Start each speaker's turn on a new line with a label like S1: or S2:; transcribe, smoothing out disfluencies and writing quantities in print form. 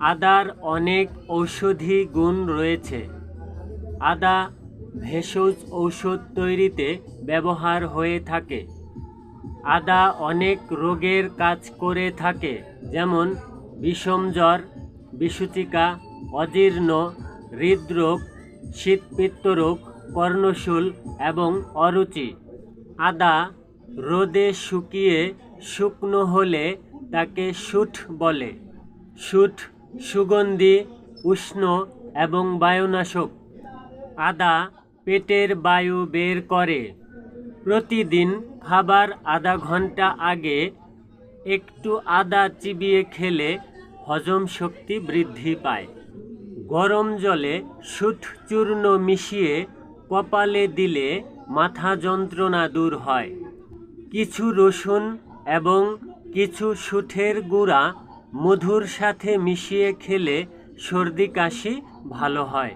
S1: আদার অনেক ঔষধি গুণ রয়েছে। আদা ভেষজ ঔষধ তৈরিতে ব্যবহার হয়ে থাকে। আদা অনেক রোগের কাজ করে থাকে, যেমন বিষম জ্বর, বিসূচিকা, অজীর্ণ, হৃদরোগ, শীতপিত্তরোগ, কর্ণশূল এবং অরুচি। আদা রোদে শুকিয়ে শুকনো হলে তাকে শুঁঠ বলে। শুঁঠ সুগন্ধি, উষ্ণ এবং বায়ুনাশক। আদা পেটের বায়ু বের করে। প্রতিদিন খাবার আধা ঘন্টা আগে একটু আদা চিবিয়ে খেলে হজম শক্তি বৃদ্ধি পায়। গরম জলে শুঁঠ চূর্ণ মিশিয়ে কপালে দিলে মাথা যন্ত্রণা দূর হয়। কিছু রসুন এবং কিছু শুঁঠের গুঁড়া মধুর সাথে মিশিয়ে খেলে সর্দি কাশি ভালো হয়।